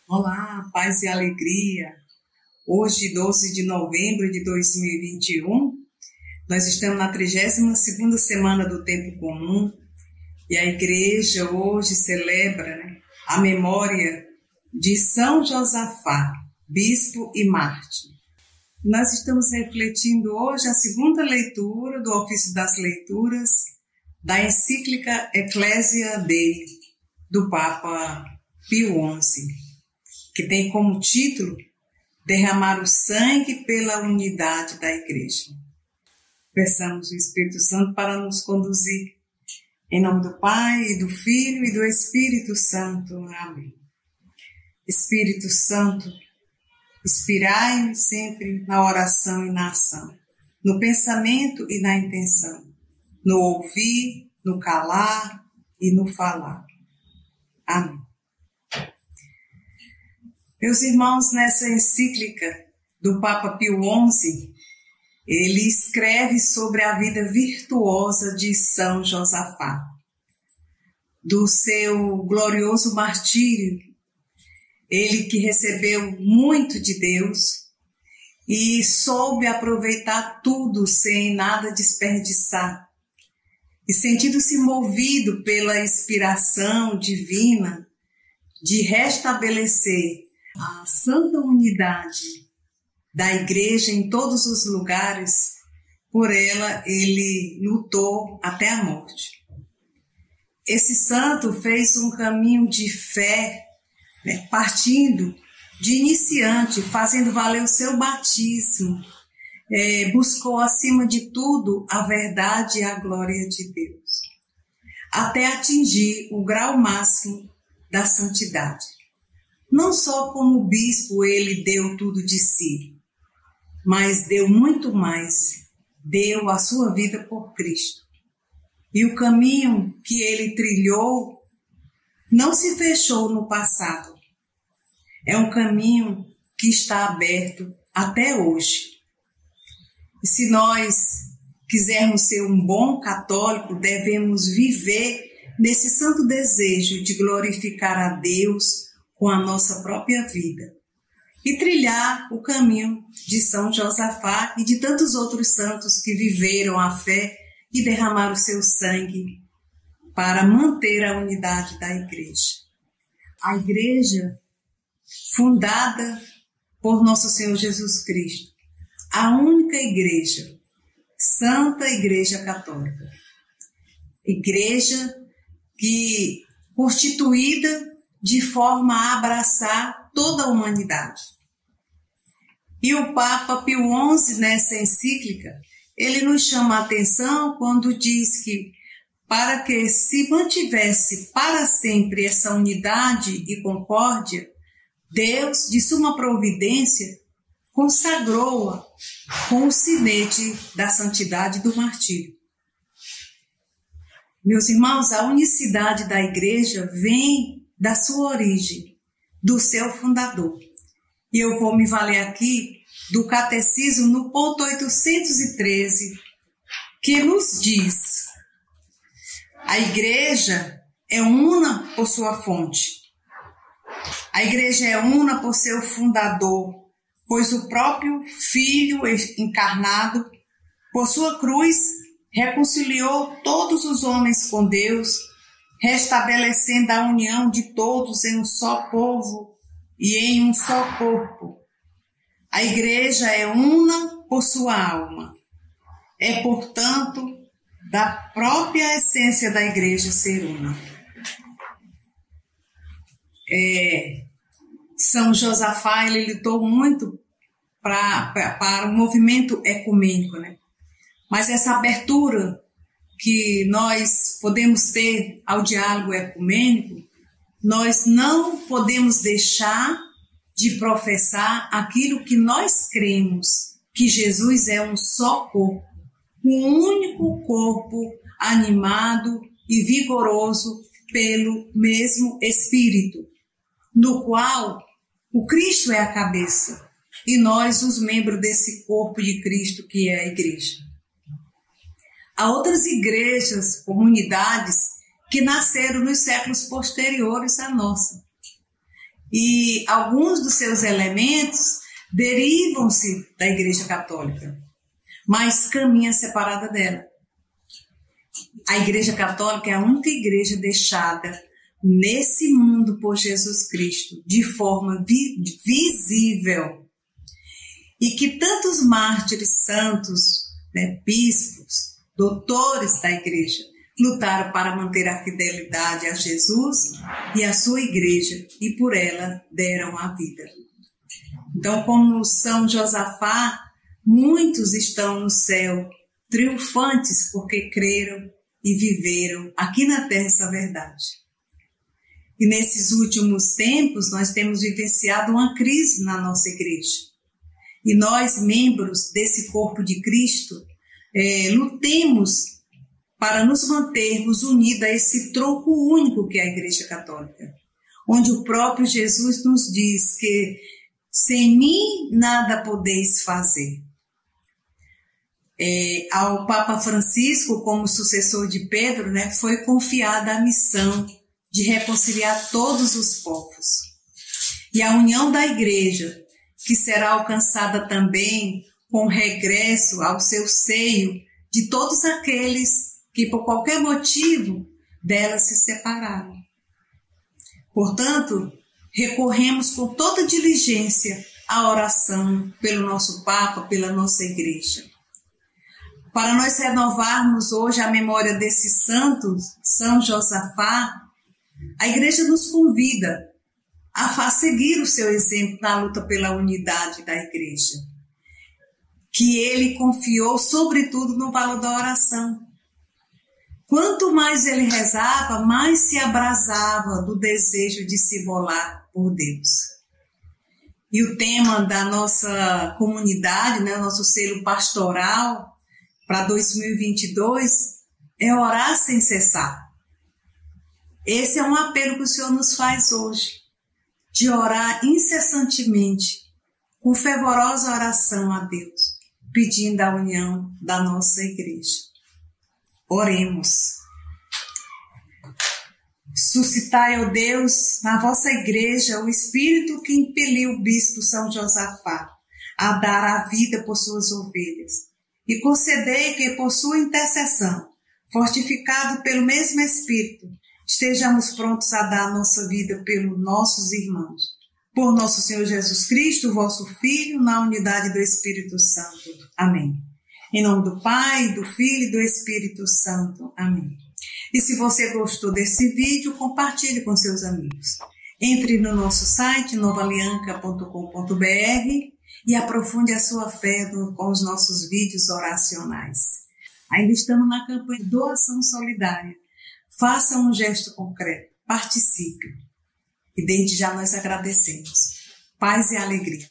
Olá, paz e alegria. Hoje, 12 de novembro de 2021, nós estamos na 32ª semana do Tempo Comum e a igreja hoje celebra, a memória de São Josafá, bispo e mártir. Nós estamos refletindo hoje a segunda leitura do Ofício das Leituras da encíclica Ecclesia Dei, do Papa Pio XI, que tem como título Derramar o sangue pela unidade da Igreja. Peçamos o Espírito Santo para nos conduzir. Em nome do Pai, e do Filho e do Espírito Santo. Amém. Espírito Santo, inspirai-me sempre na oração e na ação, no pensamento e na intenção, no ouvir, no calar e no falar. Amém. Meus irmãos, nessa encíclica do Papa Pio XI, ele escreve sobre a vida virtuosa de São Josafá, do seu glorioso martírio, ele que recebeu muito de Deus e soube aproveitar tudo sem nada desperdiçar, e sentindo-se movido pela inspiração divina de restabelecer a santa unidade da Igreja em todos os lugares, por ela ele lutou até a morte. Esse santo fez um caminho de fé, partindo de iniciante, fazendo valer o seu batismo, buscou acima de tudo a verdade e a glória de Deus, até atingir o grau máximo da santidade. Não só como bispo ele deu tudo de si, mas deu muito mais, deu a sua vida por Cristo. E o caminho que ele trilhou não se fechou no passado. É um caminho que está aberto até hoje. E se nós quisermos ser um bom católico, devemos viver nesse santo desejo de glorificar a Deus com a nossa própria vida e trilhar o caminho de São Josafá e de tantos outros santos que viveram a fé e derramaram o seu sangue para manter a unidade da Igreja. A Igreja fundada por Nosso Senhor Jesus Cristo, a única Igreja, Santa Igreja Católica. Igreja que constituída de forma a abraçar toda a humanidade. E o Papa Pio XI, nessa encíclica, ele nos chama a atenção quando diz que para que se mantivesse para sempre essa unidade e concórdia, Deus, de suma providência, consagrou-a com o sinete da santidade e do martírio. Meus irmãos, a unicidade da Igreja vem da sua origem, do seu fundador. E eu vou me valer aqui do Catecismo no ponto 813, que nos diz: a Igreja é una por sua fonte. A Igreja é una por seu fundador, pois o próprio Filho encarnado, por sua cruz, reconciliou todos os homens com Deus, restabelecendo a união de todos em um só povo e em um só corpo. A Igreja é una por sua alma. É, portanto, da própria essência da Igreja ser una. São Josafá, ele lutou muito para o movimento ecumênico, Mas essa abertura que nós podemos ter ao diálogo ecumênico, nós não podemos deixar de professar aquilo que nós cremos, que Jesus é um só corpo, um único corpo animado e vigoroso pelo mesmo Espírito, no qual o Cristo é a cabeça e nós os membros desse corpo de Cristo que é a Igreja. Há outras igrejas, comunidades, que nasceram nos séculos posteriores à nossa. e alguns dos seus elementos derivam-se da Igreja Católica, mas caminha separada dela. A Igreja Católica é a única igreja deixada nesse mundo por Jesus Cristo, de forma visível. E que tantos mártires, santos, bispos, doutores da igreja, lutaram para manter a fidelidade a Jesus e a sua igreja, e por ela deram a vida. Então, como São Josafá, muitos estão no céu, triunfantes porque creram e viveram aqui na terra essa verdade. E nesses últimos tempos, nós temos vivenciado uma crise na nossa igreja. E nós, membros desse corpo de Cristo, lutemos para nos mantermos unidos a esse tronco único que é a Igreja Católica, onde o próprio Jesus nos diz que sem mim nada podeis fazer. Ao Papa Francisco, como sucessor de Pedro, foi confiada a missão de reconciliar todos os povos. E a união da igreja, que será alcançada também com o regresso ao seu seio de todos aqueles que por qualquer motivo dela se separaram. Portanto, recorremos com toda diligência à oração pelo nosso Papa, pela nossa igreja. Para nós renovarmos hoje a memória desse santo, São Josafá, a igreja nos convida a seguir o seu exemplo na luta pela unidade da igreja, que ele confiou sobretudo no valor da oração. Quanto mais ele rezava, mais se abrasava do desejo de se molar por Deus. E o tema da nossa comunidade, nosso selo pastoral para 2022 é orar sem cessar. Esse é um apelo que o Senhor nos faz hoje, de orar incessantemente, com fervorosa oração a Deus, pedindo a união da nossa igreja. Oremos. Suscitai, ó Deus, na vossa igreja o espírito que impeliu o bispo São Josafá a dar a vida por suas ovelhas, e concedei que por sua intercessão, fortificado pelo mesmo espírito, estejamos prontos a dar a nossa vida pelos nossos irmãos. Por nosso Senhor Jesus Cristo, vosso Filho, na unidade do Espírito Santo. Amém. Em nome do Pai, do Filho e do Espírito Santo. Amém. E se você gostou desse vídeo, compartilhe com seus amigos. Entre no nosso site novalianca.com.br e aprofunde a sua fé com os nossos vídeos oracionais. Ainda estamos na campanha de doação solidária. Faça um gesto concreto, participe. E desde já nós agradecemos. Paz e alegria.